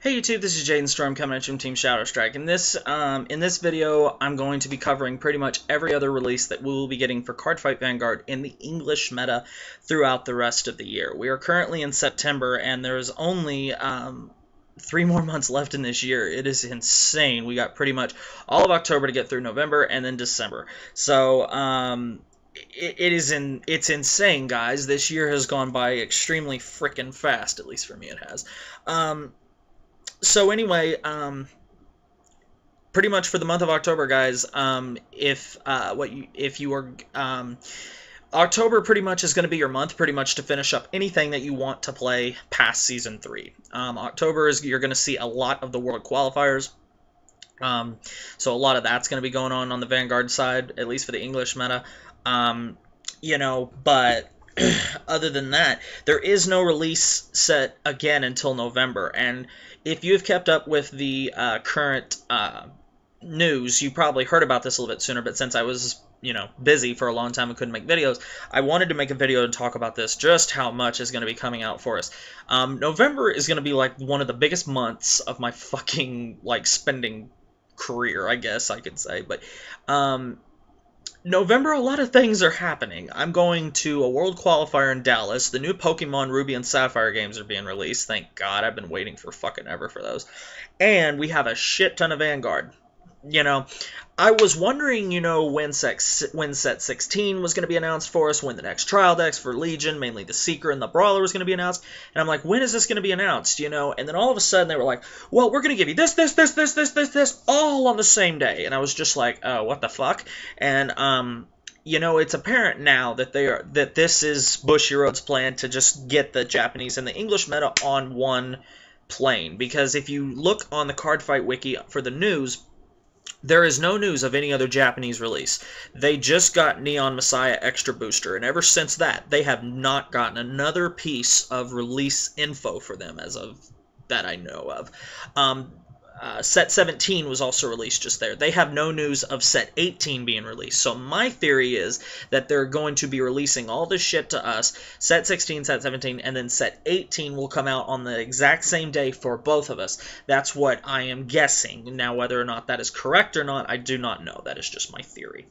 Hey YouTube, this is Jaden Storm coming at you from Team Shadow Strike. In this video, I'm going to be covering pretty much every other release that we will be getting for Cardfight Vanguard in the English meta throughout the rest of the year. We are currently in September, and there's only 3 more months left in this year. It is insane. We got pretty much all of October to get through November and then December. So it's insane, guys. This year has gone by extremely freaking fast. At least for me, it has. So anyway, pretty much for the month of October, guys, October pretty much is going to be your month, pretty much to finish up anything that you want to play past Season 3. October is you're going to see a lot of the World Qualifiers. So a lot of that's going to be going on the Vanguard side, at least for the English meta. But other than that, there is no release set again until November. And if you've kept up with the current news, you probably heard about this a little bit sooner, but since I was, busy for a long time and couldn't make videos, I wanted to make a video to talk about this, just how much is going to be coming out for us. November is going to be like one of the biggest months of my fucking, spending career, I guess I could say. But November, a lot of things are happening. I'm going to a World Qualifier in Dallas. The new Pokemon Ruby and Sapphire games are being released. Thank God. I've been waiting for fucking ever for those. And we have a shit ton of Vanguard. I was wondering, when Set 16 was going to be announced for us, when the next trial decks for Legion, mainly the Seeker and the Brawler, was going to be announced. And I'm like, when is this going to be announced, And then all of a sudden they were like, well, we're going to give you this, all on the same day. And I was just like, oh, what the fuck? And, it's apparent now that this is Bushy Road's plan to just get the Japanese and the English meta on one plane. Because if you look on the Cardfight Wiki for the news, there is no news of any other Japanese release. They just got Neon Messiah Extra Booster, and ever since that, they have not gotten another piece of release info for them as of that I know of. Set 17 was also released just there. They have no news of Set 18 being released. So my theory is that they're going to be releasing all this shit to us, Set 16, Set 17, and then Set 18 will come out on the exact same day for both of us. That's what I am guessing. Now, whether or not that is correct or not, I do not know. That is just my theory.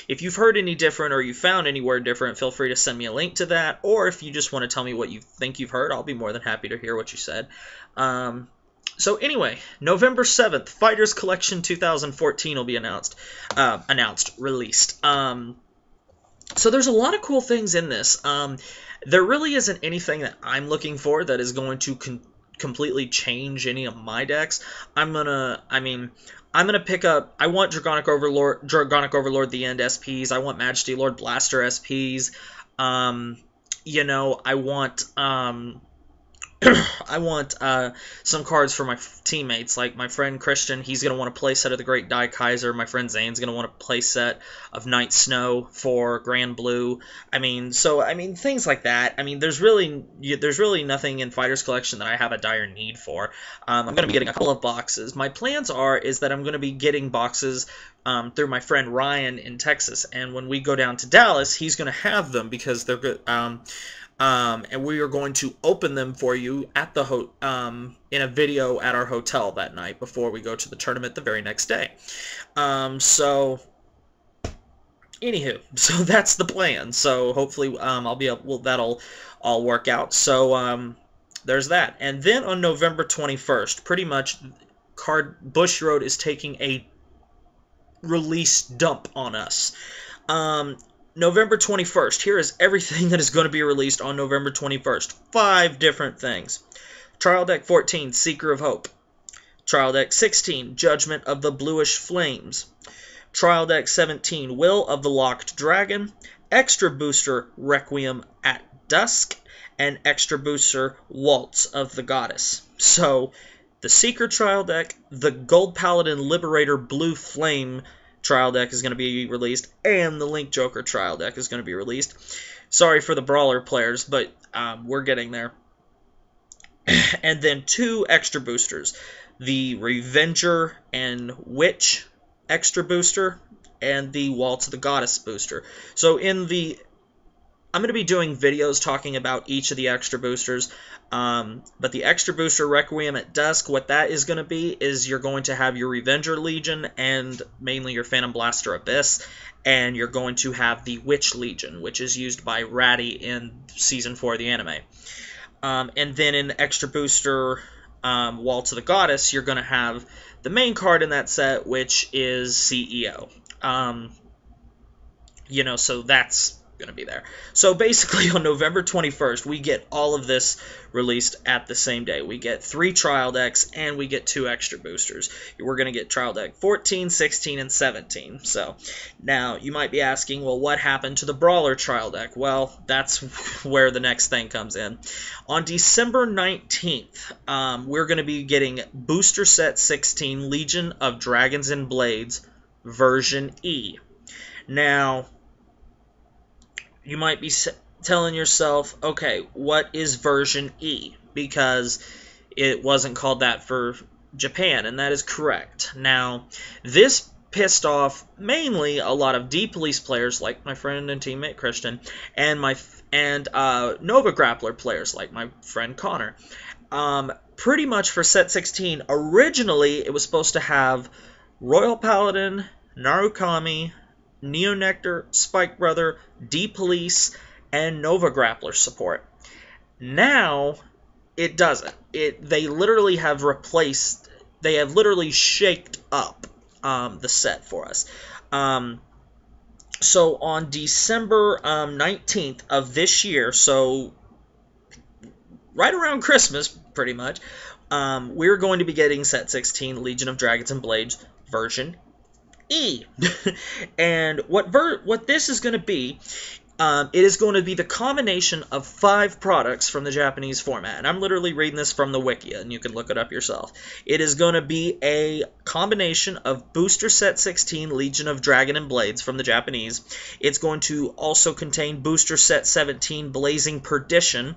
If you've heard any different or you found anywhere different, feel free to send me a link to that. Or if you just want to tell me what you think you've heard, I'll be more than happy to hear what you said. So anyway, November 7th, Fighters Collection 2014 will be released. So there's a lot of cool things in this. There really isn't anything that I'm looking for that is going to completely change any of my decks. I'm gonna pick up, I want Dragonic Overlord the End SPs, I want Majesty Lord Blaster SPs, I want some cards for my teammates, like my friend Christian. He's going to want a playset of the Great Dai Kaiser. My friend Zane's going to want a playset of Night Snow for Grand Blue. Things like that. There's really nothing in Fighters Collection that I have a dire need for. I'm going to be getting a couple of boxes. My plans is that I'm going to be getting boxes through my friend Ryan in Texas, and when we go down to Dallas, he's going to have them because they're good. And we are going to open them for you at the in a video at our hotel that night before we go to the tournament the very next day. Anywho, so that's the plan. So hopefully that'll all work out. So there's that. And then on November 21st, pretty much Bush Road is taking a release dump on us. November 21st, here is everything that is going to be released on November 21st. 5 different things. Trial Deck 14, Seeker of Hope. Trial Deck 16, Judgment of the Bluish Flames. Trial Deck 17, Will of the Locked Dragon. Extra Booster, Requiem at Dusk. And Extra Booster, Waltz of the Goddess. So, the Seeker Trial Deck, the Gold Paladin Liberator Blue Flame trial deck is going to be released, and the Link Joker trial deck is going to be released. Sorry for the Brawler players, but we're getting there. And then 2 extra boosters, the Revenger and Witch extra booster, and the Waltz of the Goddess booster. So in the I'm going to be doing videos talking about each of the extra boosters, but the extra booster Requiem at Dusk, what that is going to be is you're going to have your Revenger Legion and mainly your Phantom Blaster Abyss, and you're going to have the Witch Legion, which is used by Ratty in Season 4 of the anime. And then in extra booster Wall to the Goddess, you're going to have the main card in that set, which is CEO. So that's going to be there. So basically on November 21st, we get all of this released at the same day. We get 3 trial decks and we get 2 extra boosters. We're going to get trial deck 14, 16, and 17. So now you might be asking, well, what happened to the Brawler trial deck? Well, that's where the next thing comes in. On December 19th, we're going to be getting Booster Set 16 Legion of Dragons and Blades version E. Now, you might be telling yourself, okay, what is version E? Because it wasn't called that for Japan, and that is correct. Now, this pissed off mainly a lot of D-Police players like my friend and teammate Christian, and Nova Grappler players like my friend Connor. Pretty much for set 16, originally it was supposed to have Royal Paladin, Narukami, Neo Nectar, Spike Brother, D-Police, and Nova Grappler support. Now, it doesn't. They literally have replaced, they have literally shaked up the set for us. So on December 19th of this year, so right around Christmas, pretty much, we're going to be getting set 16, Legion of Dragons and Blades version E. And what this is going to be, it is going to be the combination of 5 products from the Japanese format. And I'm literally reading this from the wiki, and you can look it up yourself. It is going to be a combination of Booster Set 16 Legion of Dragon and Blades from the Japanese. It's going to also contain Booster Set 17 Blazing Perdition.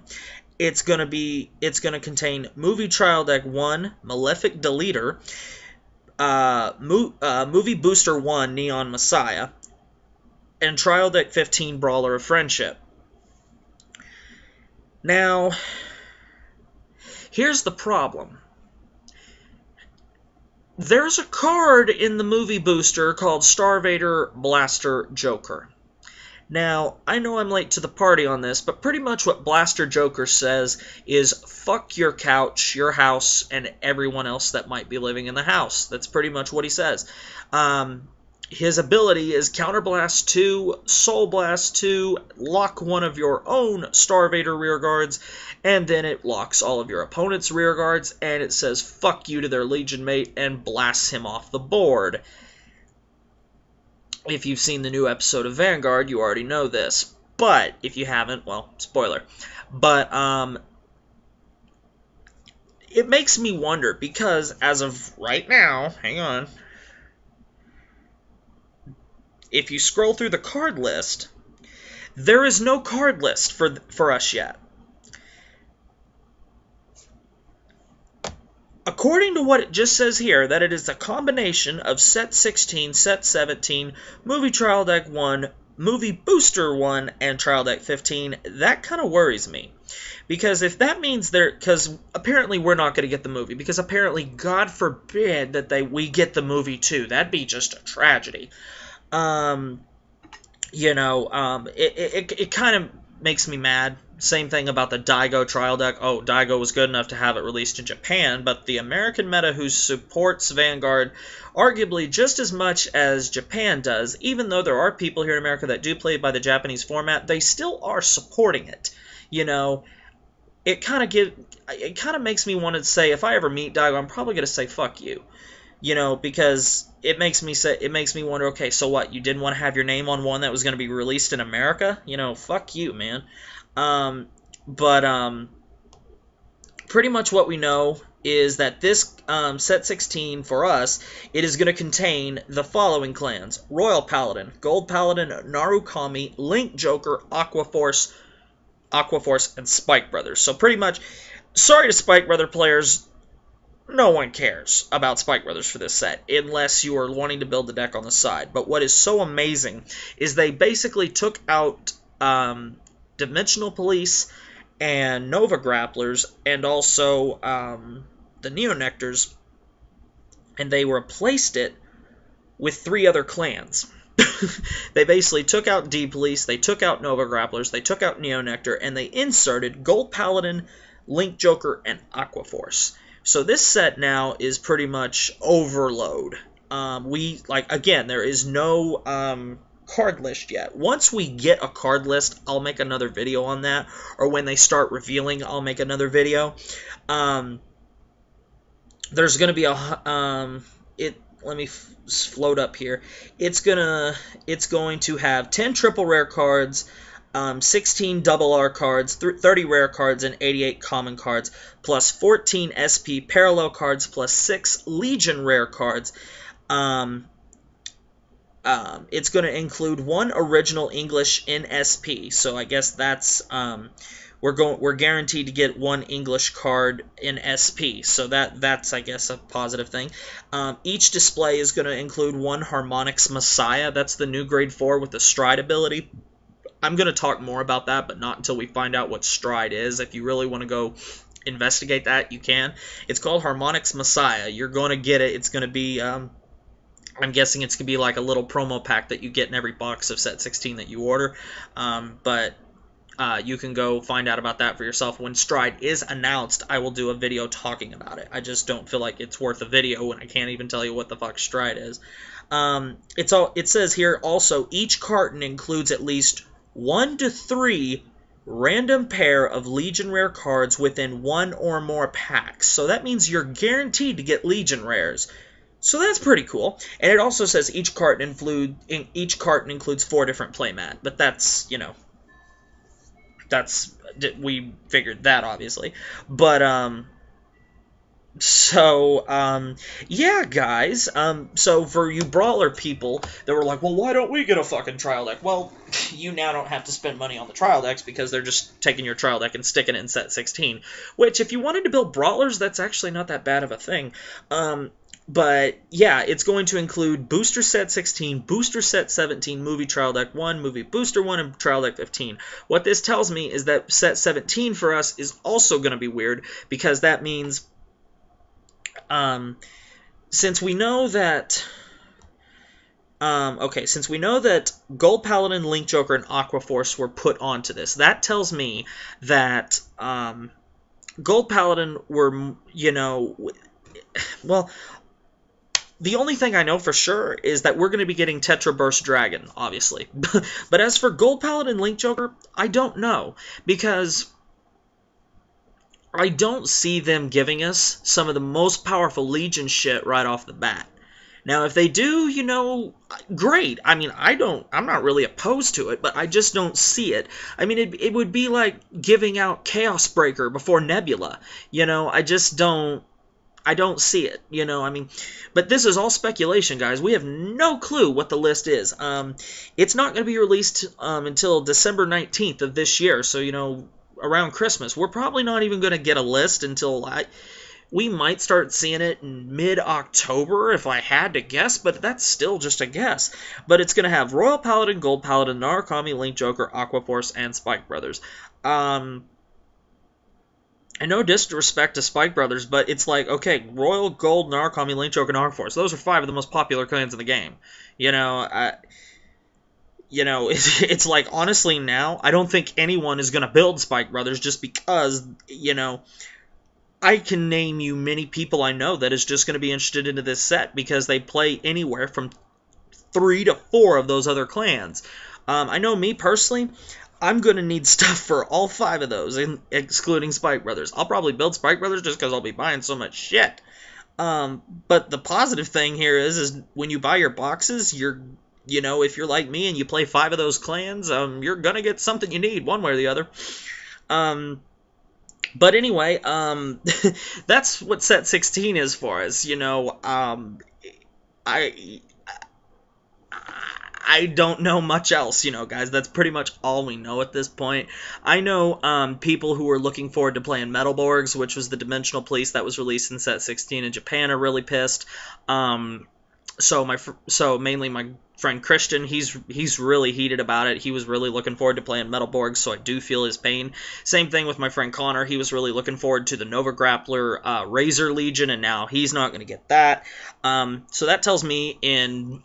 It's going to contain Movie Trial Deck 1 Malefic Deleter, Movie Booster 1 Neon Messiah, and Trial Deck 15 Brawler of Friendship. Now, here's the problem. There's a card in the movie booster called Starvader Blaster Joker. Now, I know I'm late to the party on this, but pretty much what Blaster Joker says is, fuck your couch, your house, and everyone else that might be living in the house. That's pretty much what he says. His ability is Counterblast 2, Soul Blast 2, lock one of your own Starvader rearguards, and then it locks all of your opponent's rearguards, and it says, fuck you to their Legion mate, and blasts him off the board. If you've seen the new episode of Vanguard, you already know this. But, if you haven't, well, spoiler. But, it makes me wonder, because as of right now, hang on, if you scroll through the card list, there is no card list for us yet. According to what it just says here, that it is a combination of Set 16, Set 17, Movie Trial Deck 1, Movie Booster 1, and Trial Deck 15, that kind of worries me. Because if that means because apparently we're not going to get the movie, because apparently, God forbid that we get the movie too. That'd be just a tragedy. It kind of makes me mad. Same thing about the Daigo trial deck. Oh, Daigo was good enough to have it released in Japan, but the American meta who supports Vanguard arguably just as much as Japan does, even though there are people here in America that do play by the Japanese format, they still are supporting it. It kind of makes me want to say, if I ever meet Daigo, I'm probably going to say fuck you. Because it makes me wonder, okay, so what? You didn't want to have your name on one that was going to be released in America? Fuck you, man. Pretty much what we know is that this set 16 for us, it is going to contain the following clans: Royal Paladin, Gold Paladin, Narukami, Link Joker, Aquaforce, and Spike Brothers. So pretty much, sorry to Spike Brother players, no one cares about Spike Brothers for this set, unless you are wanting to build the deck on the side. But what is so amazing is they basically took out Dimensional Police and Nova Grapplers, and also the Neonectors, and they replaced it with 3 other clans. They basically took out D-Police, they took out Nova Grapplers, they took out Neonectar, and they inserted Gold Paladin, Link Joker, and Aquaforce. So this set now is pretty much overload. Again, there is no card list yet. Once we get a card list, I'll make another video on that, or when they start revealing, I'll make another video. There's going to be let me float up here. It's going to have 10 triple rare cards, 16 double R cards, 30 rare cards, and 88 common cards, plus 14 SP parallel cards, plus 6 Legion rare cards. It's going to include 1 original English in SP, so I guess that's we're guaranteed to get 1 English card in SP, so that's I guess a positive thing. Each display is going to include 1 Harmonix Messiah. That's the new grade 4 with the Stride ability. I'm going to talk more about that, but not until we find out what Stride is. If you really want to go investigate that, you can. It's called Harmonix Messiah. You're going to get it. It's going to be I'm guessing it's going to be like a little promo pack that you get in every box of set 16 that you order. But you can go find out about that for yourself. When Stride is announced, I will do a video talking about it. I just don't feel like it's worth a video when I can't even tell you what the fuck Stride is. It says here also, each carton includes at least 1 to 3 random pair of Legion rare cards within 1 or more packs. So that means you're guaranteed to get Legion rares. So that's pretty cool. And it also says each carton includes 4 different playmat. But that's, we figured that, obviously. But yeah, guys. So for you Brawler people that were like, well, why don't we get a fucking trial deck? Well, you now don't have to spend money on the trial decks because they're just taking your trial deck and sticking it in set 16. Which, if you wanted to build Brawlers, that's actually not that bad of a thing. But yeah, it's going to include Booster Set 16, Booster Set 17, Movie Trial Deck 1, Movie Booster 1, and Trial Deck 15. What this tells me is that Set 17 for us is also going to be weird, because that means, since we know that Gold Paladin, Link Joker, and Aquaforce were put onto this, that tells me that Gold Paladin were, well, the only thing I know for sure is that we're going to be getting Tetra Burst Dragon, obviously. But as for Gold Paladin, Link Joker, I don't know, because I don't see them giving us some of the most powerful Legion shit right off the bat. Now, if they do, great. I mean, I'm not really opposed to it, but I just don't see it. I mean, it would be like giving out Chaos Breaker before Nebula. I don't see it, I mean, but this is all speculation, guys. We have no clue what the list is. It's not going to be released until December 19th of this year, so, around Christmas. We're probably not even going to get a list until we might start seeing it in mid-October, if I had to guess, but that's still just a guess. But it's going to have Royal Paladin, Gold Paladin, Narukami, Link Joker, Aquaforce, and Spike Brothers. And no disrespect to Spike Brothers, but it's like, okay, Royal, Gold, Narukami, Link Joker, and Aquaforce. Those are 5 of the most popular clans in the game. It's like, honestly now, I don't think anyone is going to build Spike Brothers just because, I can name you many people I know that is just going to be interested into this set because they play anywhere from 3 to 4 of those other clans. I know me personally, I'm going to need stuff for all 5 of those, excluding Spike Brothers. I'll probably build Spike Brothers just because I'll be buying so much shit. But the positive thing here is when you buy your boxes, if you're like me and you play 5 of those clans, you're going to get something you need, one way or the other. But anyway, that's what set 16 is for us, I don't know much else, guys. That's pretty much all we know at this point. I know people who are looking forward to playing Metalborgs, which was the Dimensional Police that was released in set 16 in Japan, are really pissed. so mainly my friend Christian, he's really heated about it. He was really looking forward to playing Metal Borg, so I do feel his pain. Same thing with my friend Connor. He was really looking forward to the Nova Grappler Razor Legion, and now he's not going to get that. So that tells me in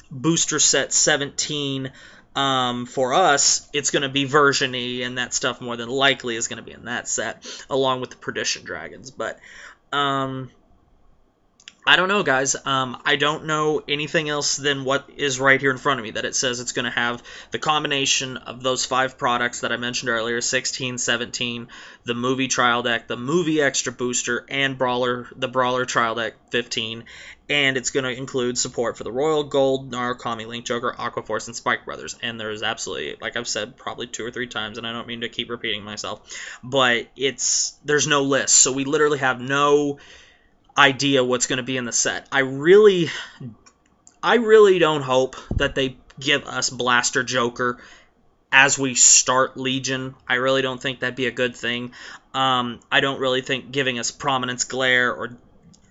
booster set 17 for us, it's going to be version E, and that stuff more than likely is going to be in that set, along with the Perdition Dragons. But I don't know, guys. I don't know anything else than what is right here in front of me, that it says it's going to have the combination of those 5 products that I mentioned earlier, 16, 17, the movie trial deck, the movie extra booster, and the Brawler trial deck 15, and it's going to include support for the Royal Gold, Narukami, Link Joker, Aquaforce, and Spike Brothers. And there's absolutely, like I've said probably 2 or 3 times, and I don't mean to keep repeating myself, but there's no list, so we literally have no idea what's going to be in the set. I really don't hope that they give us Blaster Joker as we start Legion. I really don't think that'd be a good thing. I don't really think giving us Prominence Glare or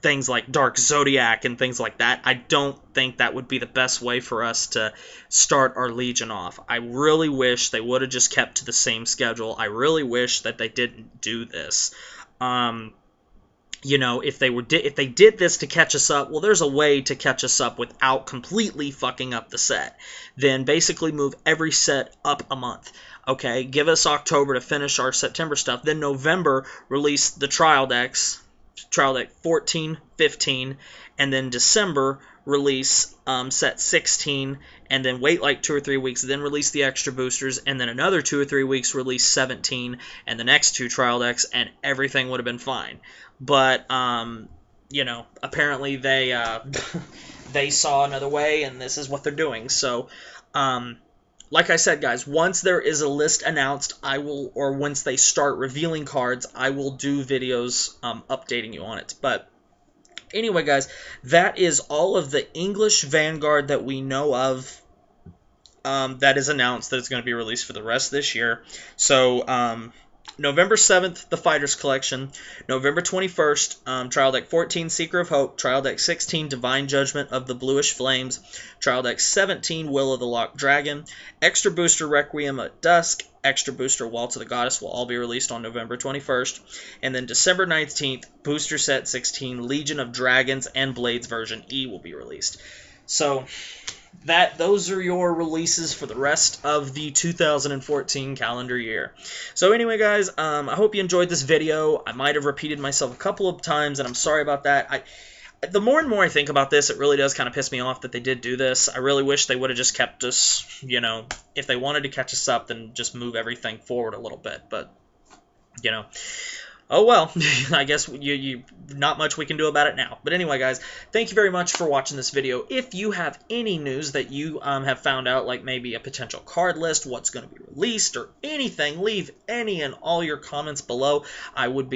things like Dark Zodiac and things like that, I don't think that would be the best way for us to start our Legion off. I really wish they would have just kept to the same schedule. I really wish that they didn't do this. You know, if they did this to catch us up, well, there's a way to catch us up without completely fucking up the set. Then basically move every set up a month. Okay, give us October to finish our September stuff. Then November, release the trial decks, trial deck 14, 15, and then December, release set 16, and then wait like 2 or 3 weeks, then release the extra boosters, and then another 2 or 3 weeks, release 17, and the next 2 trial decks, and everything would have been fine. But, you know, apparently they saw another way, and this is what they're doing. So, like I said, guys, once there is a list announced, or once they start revealing cards, I will do videos updating you on it. But anyway, guys, that is all of the English Vanguard that we know of that is announced that it's going to be released for the rest of this year. So, November 7th, the Fighters Collection. November 21st, Trial Deck 14, Seeker of Hope. Trial Deck 16, Divine Judgment of the Bluish Flames. Trial Deck 17, Will of the Locked Dragon. Extra Booster Requiem at Dusk. Extra Booster Waltz of the Goddess will all be released on November 21st. And then December 19th, Booster Set 16, Legion of Dragons and Blades version E will be released. So those are your releases for the rest of the 2014 calendar year. So anyway, guys, I hope you enjoyed this video. I might have repeated myself a couple of times, and I'm sorry about that. The more and more I think about this, it really does kind of piss me off that they did do this. I really wish they would have just kept us, you know, if they wanted to catch us up, then just move everything forward a little bit. But, you know, oh well, I guess you not much we can do about it now. But anyway, guys, thank you very much for watching this video. If you have any news that you have found out, like maybe a potential card list, what's going to be released, or anything, leave any and all your comments below. I would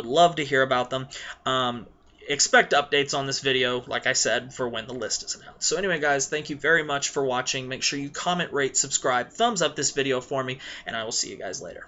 love to hear about them. Expect updates on this video, like I said, for when the list is announced. So anyway, guys, thank you very much for watching. Make sure you comment, rate, subscribe, thumbs up this video for me, and I will see you guys later.